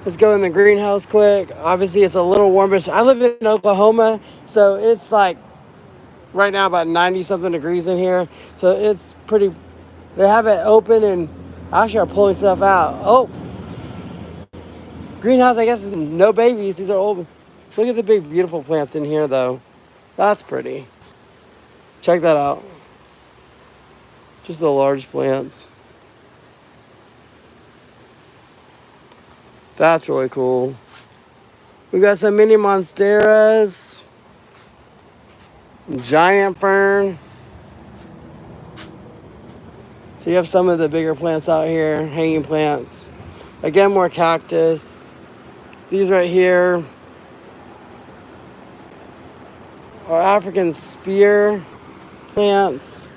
Let's go in the greenhouse quick. Obviously, it's a little warmer. I live in Oklahoma, so it's like right now about 90 something degrees in here. So it's pretty. They have it open and actually are pulling stuff out. Oh, greenhouse, I guess, is no babies. These are old. Look at the big, beautiful plants in here, though. That's pretty. Check that out. Just the large plants. That's really cool. We got some mini Monsteras. Giant fern. So you have some of the bigger plants out here, hanging plants. Again, more cactus. These right here are African spear plants.